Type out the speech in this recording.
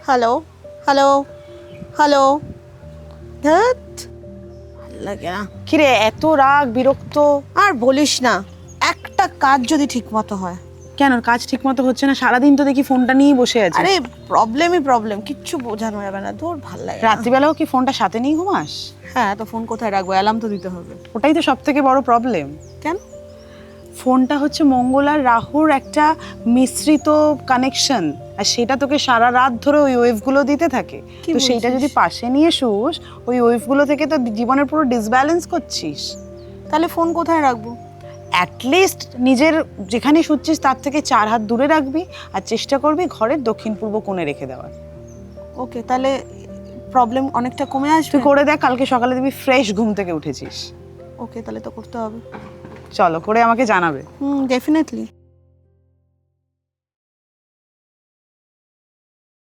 Hello hello hello. ধ্যাৎ, ভাল লাগে না। কিরে এত রাগ বিরক্ত? আর বলিস না, একটা কাজ যদি ঠিক মতো হয়। কেন কাজ ঠিক মতো হচ্ছে না? সারাদিন তো দেখি ফোনটা নিয়েই বসে আছিস। আরে প্রবলেম, কিচ্ছু বোঝানো যাবে না, তোর ভাল লাগে না। রাত্রিবেলাও কি ফোনটা সাথে নিয়ে ঘুমাস? হ্যাঁ, তো ফোন কোথায় রাখবো? অ্যালার্ম তো দিতে হবে। ওটাই তো সব থেকে বড় প্রবলেম। কেন? ফোনটা হচ্ছে মঙ্গল আর রাহুর একটা মিশ্রিত কানেকশন, আর সেটা তোকে সারা রাত ধরে ওই ওয়েভগুলো দিতে থাকে। কি তো সেইটা বলছিস? যদি পাশে নিয়ে শুস, ওই ওয়েভগুলো থেকে তো জীবনের পুরো ডিসব্যালেন্স করছিস। তাহলে ফোন কোথায় রাখবো? অ্যাটলিস্ট নিজের যেখানে শুচ্ছিস তার থেকে 4 হাত দূরে রাখবি, আর চেষ্টা করবি ঘরের দক্ষিণ পূর্ব কোণে রেখে দেওয়ার। ওকে, তাহলে প্রবলেম অনেকটা কমে আসবে। তুই করে দেখ, কালকে সকালে দেখবি ফ্রেশ ঘুম থেকে উঠেছিস। ওকে, তাহলে তো করতে হবে। চলো করে আমাকে জানাবে। ডেফিনেটলি।